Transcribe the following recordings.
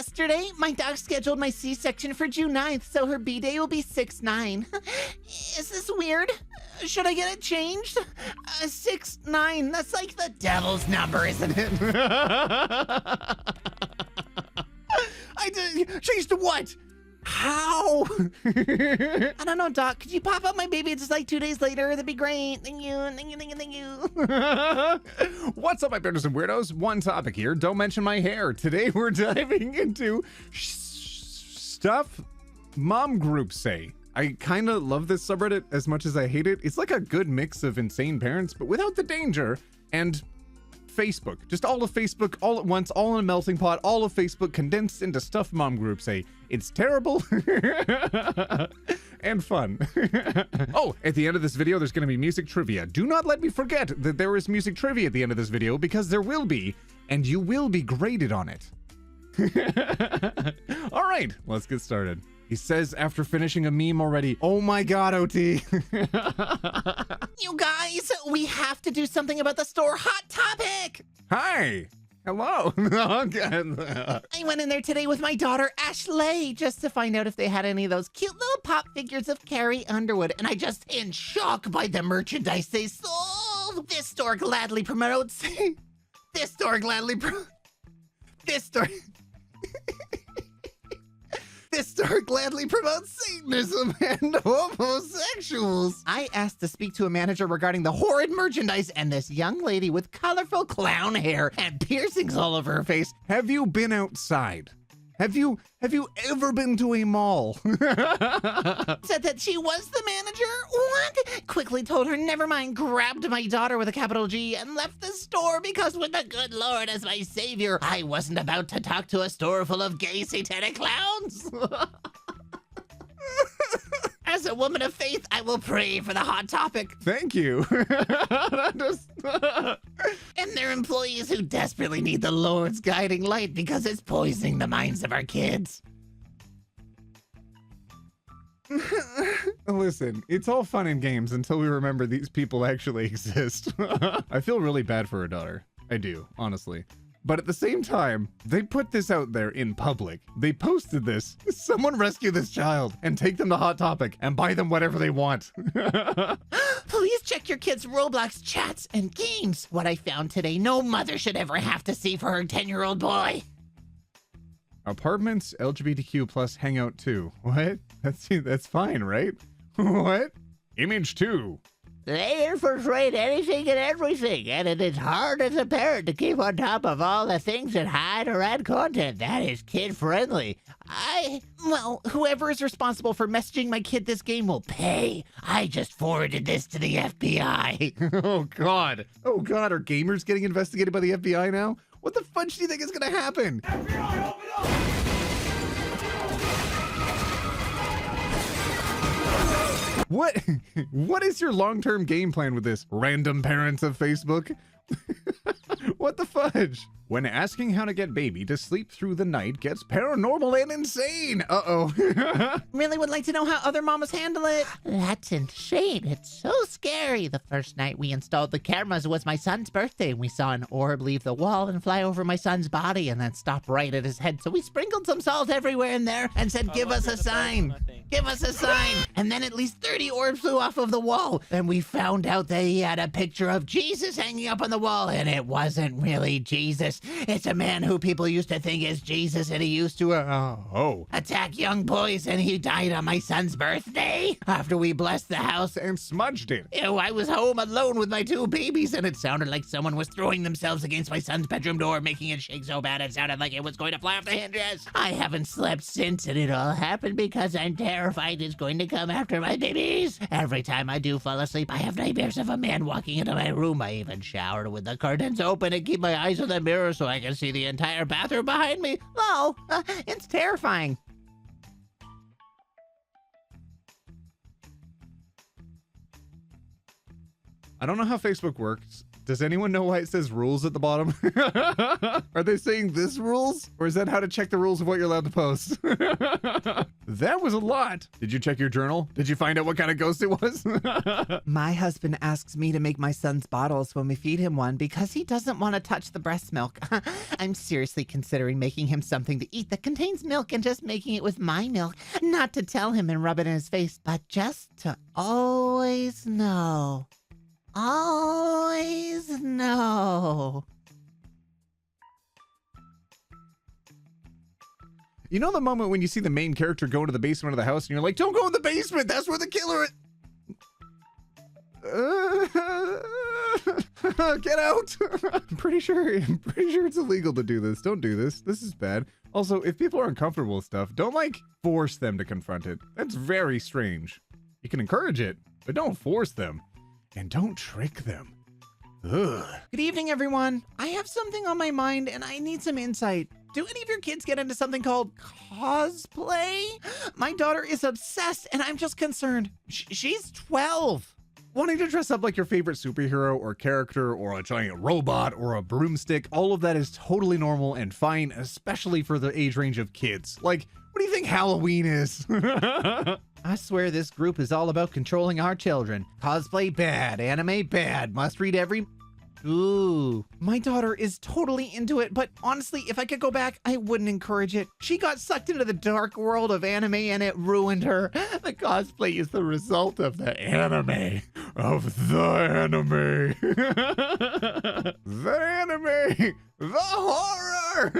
yesterday, my doc scheduled my C-section for June 9th, so her B-day will be 6-9. Is this weird? Should I get it changed? 6-9, that's like the devil's number, isn't it? I did, changed to what? How? I don't know, Doc. Could you pop up my baby just like 2 days later? That'd be great. Thank you, thank you, thank you, thank you. What's up, my Beardos and Weirdos? One topic here. Don't mention my hair. Today we're diving into stuff mom groups say. I kind of love this subreddit as much as I hate it. It's like a good mix of insane parents, but without the danger, and Facebook. Just all of Facebook all at once, all in a melting pot, all of Facebook condensed into stuff mom groups say. It's terrible and fun. Oh, at the end of this video, there's going to be music trivia. Do not let me forget that there is music trivia at the end of this video, because there will be, and you will be graded on it. All right, let's get started. He says after finishing a meme already, oh my god, OT. You guys, we have to do something about the store Hot Topic. Hi. Hello. I went in there today with my daughter Ashley just to find out if they had any of those cute little pop figures of Carrie Underwood, and I just in shock by the merchandise they sold. This store gladly promotes. This store gladly promotes Satanism and homosexuals. I asked to speak to a manager regarding the horrid merchandise, and this young lady with colorful clown hair and piercings all over her face. Have you been outside? Have you ever been to a mall? Said that she was the manager? What? Quickly told her never mind, grabbed my daughter with a capital G and left the store because with the good Lord as my savior, I wasn't about to talk to a store full of gay satanic clowns. As a woman of faith, I will pray for the Hot Topic. Thank you. And their employees who desperately need the Lord's guiding light because it's poisoning the minds of our kids. Listen, it's all fun and games until we remember these people actually exist. I feel really bad for her daughter. I do, honestly. But at the same time, they put this out there in public. They posted this. Someone rescue this child and take them to Hot Topic and buy them whatever they want. Please check your kids' Roblox chats and games. What I found today, no mother should ever have to see for her 10-year-old boy. Apartments LGBTQ plus hangout too. What? That's fine, right? What? Image 2. They infiltrate anything and everything, and it is hard as a parent to keep on top of all the things that hide or add content that is kid-friendly. Well, whoever is responsible for messaging my kid this game will pay. I just forwarded this to the FBI. Oh god. Oh god, are gamers getting investigated by the FBI now? What the fudge do you think is gonna happen? FBI, open up! What is your long-term game plan with this, random parents of Facebook? What the fudge? When asking how to get baby to sleep through the night gets paranormal and insane. Uh-oh. Really would like to know how other mamas handle it. That's insane. It's so scary. The first night we installed the cameras was my son's birthday. We saw an orb leave the wall and fly over my son's body and then stop right at his head. So we sprinkled some salt everywhere in there and said, give us a sign. Give us a sign. And then at least 30 orbs flew off of the wall. And we found out that he had a picture of Jesus hanging up on the wall, and it wasn't really Jesus. It's a man who people used to think is Jesus, and he used to attack young boys, and he died on my son's birthday after we blessed the house. And smudged it. Ew, I was home alone with my 2 babies, and it sounded like someone was throwing themselves against my son's bedroom door, making it shake so bad it sounded like it was going to fly off the hinges. I haven't slept since, and it all happened because I'm terrified it's going to come after my babies. Every time I do fall asleep, I have nightmares of a man walking into my room. I even shower with the curtains open and keep my eyes on the mirror so I can see the entire bathroom behind me. Oh, it's terrifying. I don't know how Facebook works. Does anyone know why it says rules at the bottom? Are they saying this rules? Or is that how to check the rules of what you're allowed to post? That was a lot. Did you check your journal? Did you find out what kind of ghost it was? My husband asks me to make my son's bottles when we feed him one because he doesn't want to touch the breast milk. I'm seriously considering making him something to eat that contains milk and just making it with my milk. Not to tell him and rub it in his face, but just to always know. Always know. You know the moment when you see the main character go into the basement of the house and you're like, don't go in the basement, that's where the killer is. Get out. I'm pretty sure it's illegal to do this. Don't do this. This is bad. Also, if people are uncomfortable with stuff, don't like force them to confront it. That's very strange. You can encourage it, but don't force them. And don't trick them. Ugh. Good evening, everyone. I have something on my mind and I need some insight. Do any of your kids get into something called cosplay? My daughter is obsessed and I'm just concerned. She's 12. Wanting to dress up like your favorite superhero or character or a giant robot or a broomstick, all of that is totally normal and fine, especially for the age range of kids. Like, what do you think Halloween is? I swear this group is all about controlling our children. Cosplay bad, anime bad, must read every... Ooh. My daughter is totally into it, but honestly, if I could go back, I wouldn't encourage it. She got sucked into the dark world of anime and it ruined her. The cosplay is the result of the anime. Of the anime. The anime. The horror.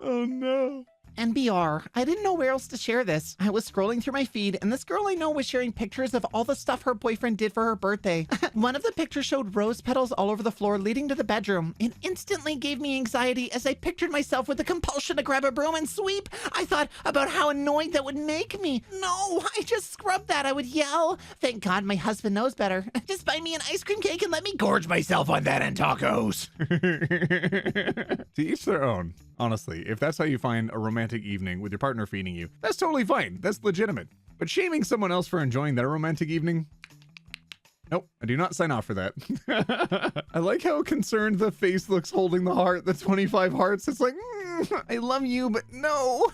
Oh no. NBR, I didn't know where else to share this. I was scrolling through my feed and this girl I know was sharing pictures of all the stuff her boyfriend did for her birthday. One of the pictures showed rose petals all over the floor leading to the bedroom. It instantly gave me anxiety as I pictured myself with the compulsion to grab a broom and sweep. I thought about how annoyed that would make me. No, I just scrubbed that. I would yell. Thank God my husband knows better. Just buy me an ice cream cake and let me gorge myself on that and tacos. To each their own. Honestly, if that's how you find a romantic evening with your partner feeding you, that's totally fine. That's legitimate. But shaming someone else for enjoying their romantic evening? Nope, I do not sign off for that. I like how concerned the face looks holding the heart, the 25 hearts. It's like, I love you, but no.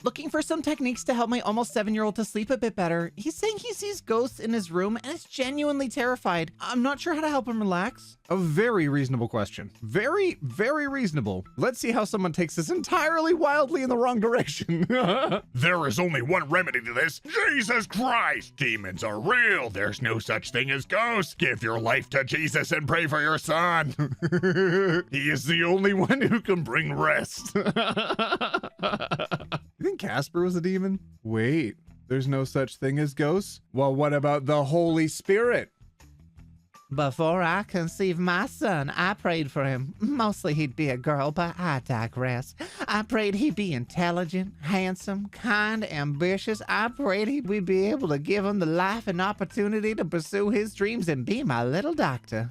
Looking for some techniques to help my almost 7-year-old to sleep a bit better. He's saying he sees ghosts in his room and is genuinely terrified. I'm not sure how to help him relax. A very reasonable question. Very, very reasonable. Let's see how someone takes this entirely wildly in the wrong direction. There is only one remedy to this. Jesus Christ! Demons are real. There's no such thing as ghosts. Give your life to Jesus and pray for your son. He is the only one who can bring rest. You think Casper was a demon? Wait, there's no such thing as ghosts? Well, what about the Holy Spirit? Before I conceived my son, I prayed for him. Mostly he'd be a girl, but I digress. I prayed he'd be intelligent, handsome, kind, ambitious. I prayed he'd be able to give him the life and opportunity to pursue his dreams and be my little doctor.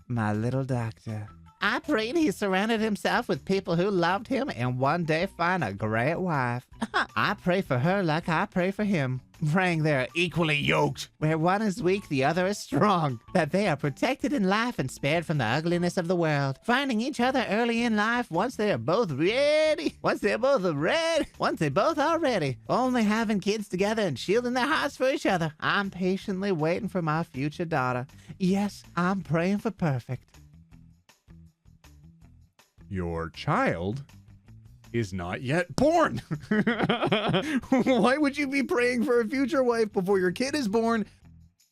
My little doctor. I prayed he surrounded himself with people who loved him and one day find a great wife. I pray for her like I pray for him, praying they're equally yoked, where one is weak, the other is strong, that they are protected in life and spared from the ugliness of the world, finding each other early in life once they are both ready, once they both are ready, only having kids together and shielding their hearts for each other. I'm patiently waiting for my future daughter. Yes, I'm praying for perfect. Your child is not yet born. Why would you be praying for a future wife before your kid is born?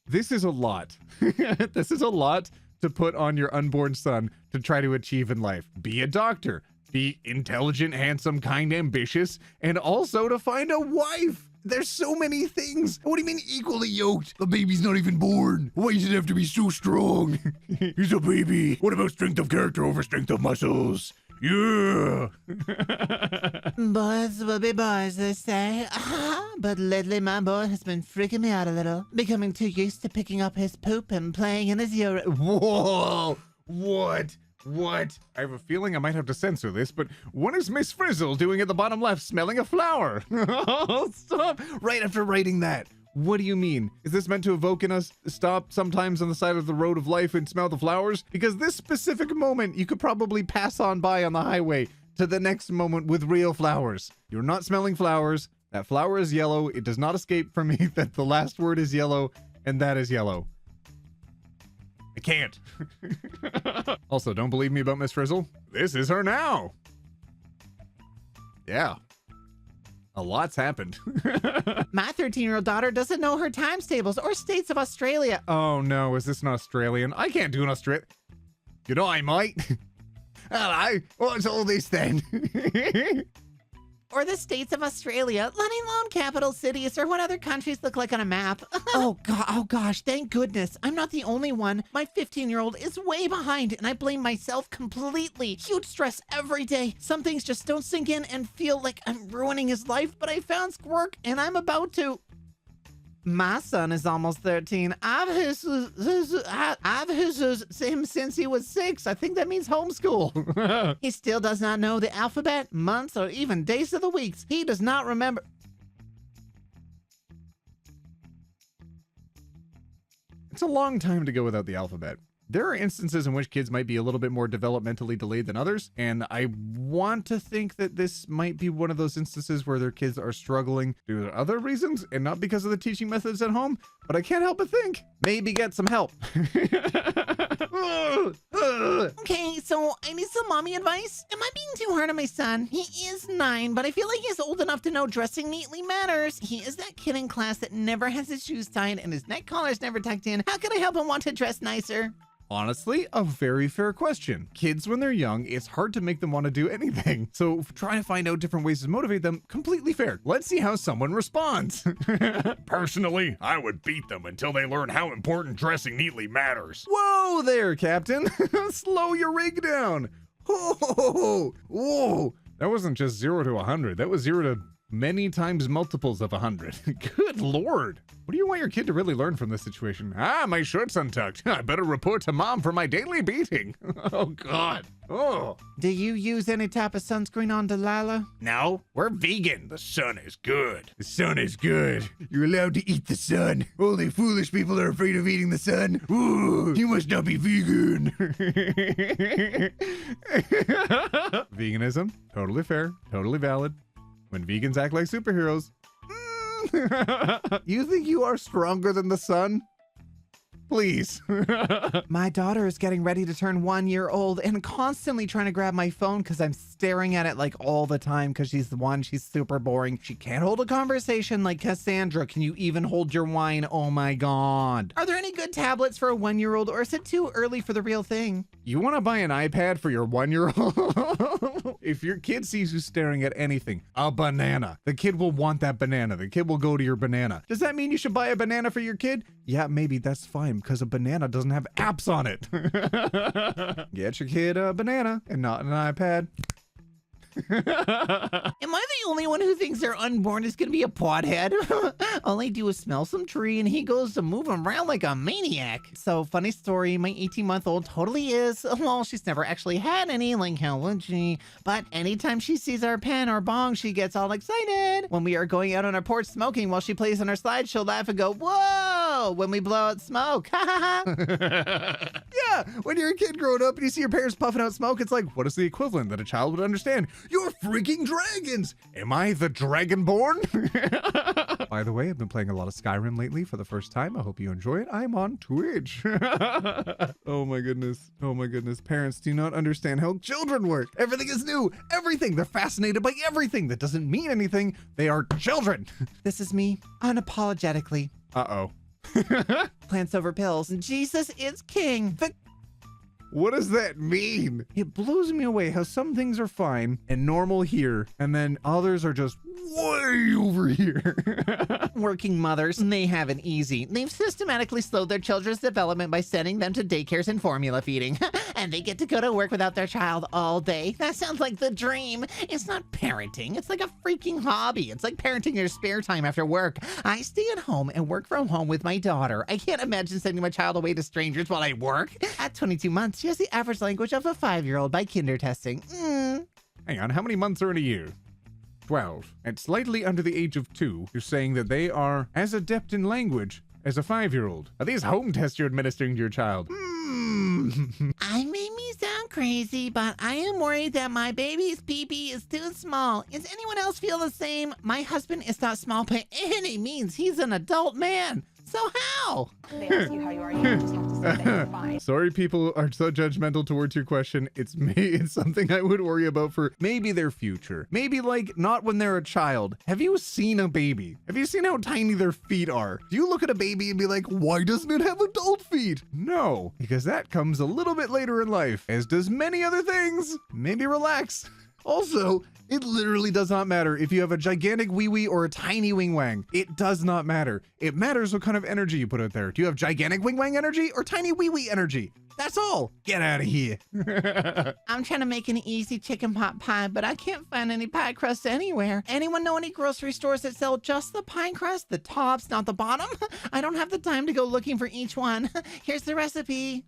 This is a lot. This is a lot to put on your unborn son to try to achieve in life. Be a doctor, be intelligent, handsome, kind, ambitious, and also to find a wife. There's so many things. What do you mean equally yoked? The baby's not even born. Why does it have to be so strong? He's a baby. What about strength of character over strength of muscles? Yeah. Boys will be boys, they say. But lately my boy has been freaking me out a little, becoming too used to picking up his poop and playing in his urine. Whoa. What? I have a feeling I might have to censor this, but what is Miss Frizzle doing at the bottom left smelling a flower? Stop! Right after writing that. What do you mean? Is this meant to evoke in us stop sometimes on the side of the road of life and smell the flowers? Because this specific moment you could probably pass on by on the highway to the next moment with real flowers. You're not smelling flowers. That flower is yellow. It does not escape from me that the last word is yellow, and that is yellow. I can't. Also, don't believe me about Miss Frizzle? This is her now. Yeah. A lot's happened. My 13-year-old daughter doesn't know her times tables or states of Australia. Oh no, is this an Australian? I can't do an Australian. You know I might. Hello, what's all this then? Or the states of Australia, let alone capital cities or what other countries look like on a map. Oh gosh, thank goodness. I'm not the only one. My 15-year-old is way behind and I blame myself completely. Huge stress every day. Some things just don't sink in and feel like I'm ruining his life, but I found work and I'm about to. My son is almost 13. I've had him since he was 6. I think that means homeschool. He still does not know the alphabet, months, or even days of the weeks. He does not remember. It's a long time to go without the alphabet. There are instances in which kids might be a little bit more developmentally delayed than others, and I want to think that this might be one of those instances where their kids are struggling due to other reasons and not because of the teaching methods at home, but I can't help but think, maybe get some help. Okay, so I need some mommy advice. Am I being too hard on my son? He is 9, but I feel like he's old enough to know dressing neatly matters. He is that kid in class that never has his shoes tied and his neck collar's never tucked in. How can I help him want to dress nicer? Honestly, a very fair question. Kids, when they're young, it's hard to make them want to do anything. So trying to find out different ways to motivate them, completely fair. Let's see how someone responds. Personally, I would beat them until they learn how important dressing neatly matters. Whoa there, Captain. Slow your rig down. Whoa, whoa. That wasn't just 0 to 100. That was 0 to many times multiples of 100. Good Lord. What do you want your kid to really learn from this situation? Ah, my shirt's untucked. I better report to mom for my daily beating. Oh, God. Oh. Do you use any type of sunscreen on Delilah? No, we're vegan. The sun is good. The sun is good. You're allowed to eat the sun. Only foolish people are afraid of eating the sun. Ooh, you must not be vegan. Veganism, totally fair, totally valid. When vegans act like superheroes. You think you are stronger than the sun? Please. My daughter is getting ready to turn 1 year old and constantly trying to grab my phone because I'm staring at it like all the time because she's super boring. She can't hold a conversation like Cassandra. Can you even hold your wine? Oh my God. Are there any good tablets for a 1-year-old or is it too early for the real thing? You want to buy an iPad for your 1-year-old? If your kid sees you staring at anything, a banana, the kid will want that banana. The kid will go to your banana. Does that mean you should buy a banana for your kid? Yeah, maybe that's fine because a banana doesn't have apps on it. Get your kid a banana and not an iPad. Am I the only one who thinks their unborn is gonna be a pothead? All I do is smell some tree and he goes to move him around like a maniac. So funny story, my 18-month-old totally is. Well, she's never actually had any, like how would she? But anytime she sees our pen or bong, she gets all excited. When we are going out on our porch smoking while she plays on her slide, she'll laugh and go, whoa, when we blow out smoke. Ha ha ha. Yeah, when you're a kid growing up and you see your parents puffing out smoke, it's like, what is the equivalent that a child would understand? You're freaking dragons! Am I the Dragonborn? By the way, I've been playing a lot of Skyrim lately for the first time. I hope you enjoy it. I'm on Twitch. Oh my goodness. Oh my goodness. Parents do not understand how children work. Everything is new. Everything. They're fascinated by everything. That doesn't mean anything. They are children. This is me, unapologetically. Uh-oh. Plants over pills. Jesus is king. What does that mean? It blows me away how some things are fine and normal here, and then others are just way over here. Working mothers, they have it easy. They've systematically slowed their children's development by sending them to daycares and formula feeding. And they get to go to work without their child all day. That sounds like the dream. It's not parenting. It's like a freaking hobby. It's like parenting in your spare time after work. I stay at home and work from home with my daughter. I can't imagine sending my child away to strangers while I work. At 22 months, she has the average language of a 5-year-old by kinder testing. Hang on, how many months are in a year? 12 and slightly under the age of 2, you're saying that they are as adept in language as a 5-year-old. Are these home tests you're administering to your child? I may me sound crazy, but I am worried that my baby's pee-pee is too small. Does anyone else feel the same? My husband is not small by any means. He's an adult man. So how? They ask you how you are, you just have to say that you're fine. Sorry people are so judgmental towards your question. It's something I would worry about for maybe their future. Maybe like not when they're a child. Have you seen a baby? Have you seen how tiny their feet are? Do you look at a baby and be like, why doesn't it have adult feet? No, because that comes a little bit later in life, as does many other things. Maybe relax. Also, it literally does not matter if you have a gigantic wee-wee or a tiny wing-wang. It does not matter. It matters what kind of energy you put out there. Do you have gigantic wing-wang energy or tiny wee-wee energy? That's all. Get out of here. I'm trying to make an easy chicken pot pie, but I can't find any pie crust anywhere. Anyone know any grocery stores that sell just the pie crust, the tops, not the bottom? I don't have the time to go looking for each one. Here's the recipe.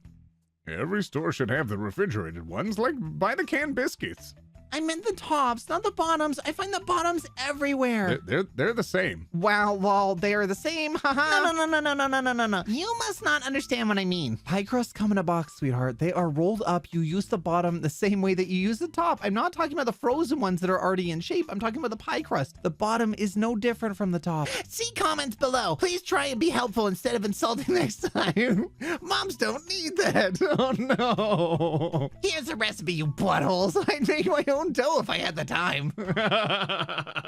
Every store should have the refrigerated ones, like buy the canned biscuits. I meant the tops, not the bottoms. I find the bottoms everywhere. They're the same. Well, they're the same. No. You must not understand what I mean. Pie crusts come in a box, sweetheart. They are rolled up. You use the bottom the same way that you use the top. I'm not talking about the frozen ones that are already in shape. I'm talking about the pie crust. The bottom is no different from the top. See comments below. Please try and be helpful instead of insulting next time. Moms don't need that. Oh no. Here's a recipe, you buttholes. I'd make my own dough if I had the time.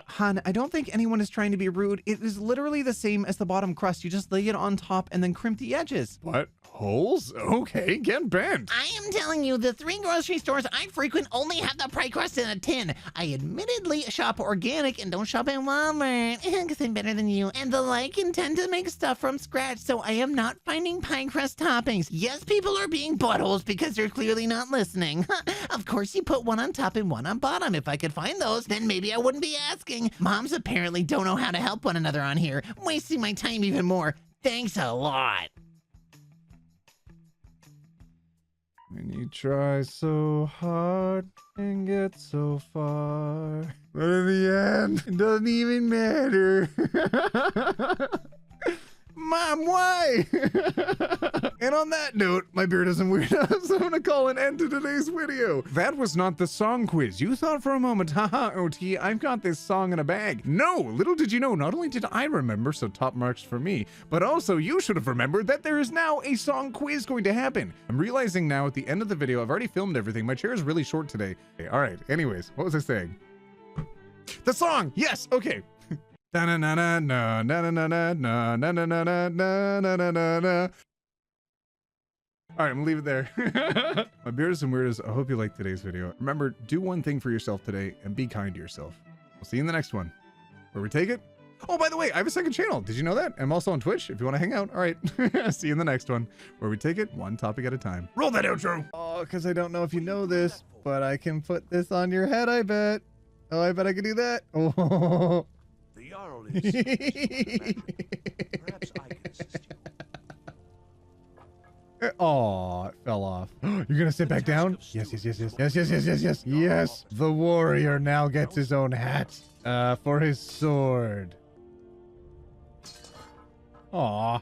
Han, I don't think anyone is trying to be rude. It is literally the same as the bottom crust. You just lay it on top and then crimp the edges. What? Holes? Okay, get bent. I am telling you, the 3 grocery stores I frequent only have the pie crust in a tin. I admittedly shop organic and don't shop at Walmart because I'm better than you, and the like intend to make stuff from scratch, so I am not finding pie crust toppings. Yes, people are being buttholes because they're clearly not listening. Of course, you put one on top and one on bottom. If I could find those, then maybe I wouldn't be asking. Moms apparently don't know how to help one another on here, wasting my time even more. Thanks a lot. When you try so hard and get so far, but in the end, it doesn't even matter. Mom, why? And on that note, my Beardos and Weirdos, I'm gonna call an end to today's video. That was not the song quiz. You thought for a moment, haha, OT, I've got this song in a bag. No, little did you know, not only did I remember, so top marks for me, but also you should have remembered that there is now a song quiz going to happen. I'm realizing now at the end of the video, I've already filmed everything. My chair is really short today. Okay, all right, anyways, what was I saying? The song, yes, okay. All right, I'm gonna leave it there. My Beardos and Weirdos, I hope you liked today's video. Remember, do one thing for yourself today and be kind to yourself. We'll see you in the next one. Where we take it? Oh, by the way, I have a second channel. Did you know that? I'm also on Twitch if you want to hang out. All right, see you in the next one. Where we take it one topic at a time. Roll that outro. Oh, because I don't know if you know this, but I can put this on your head, I bet. Oh, I bet I can do that. Oh. The Jarl is perhaps I can assist you. Oh, it fell off. You're gonna sit back down? Yes. Yes. The warrior now gets his own hat for his sword. Aw.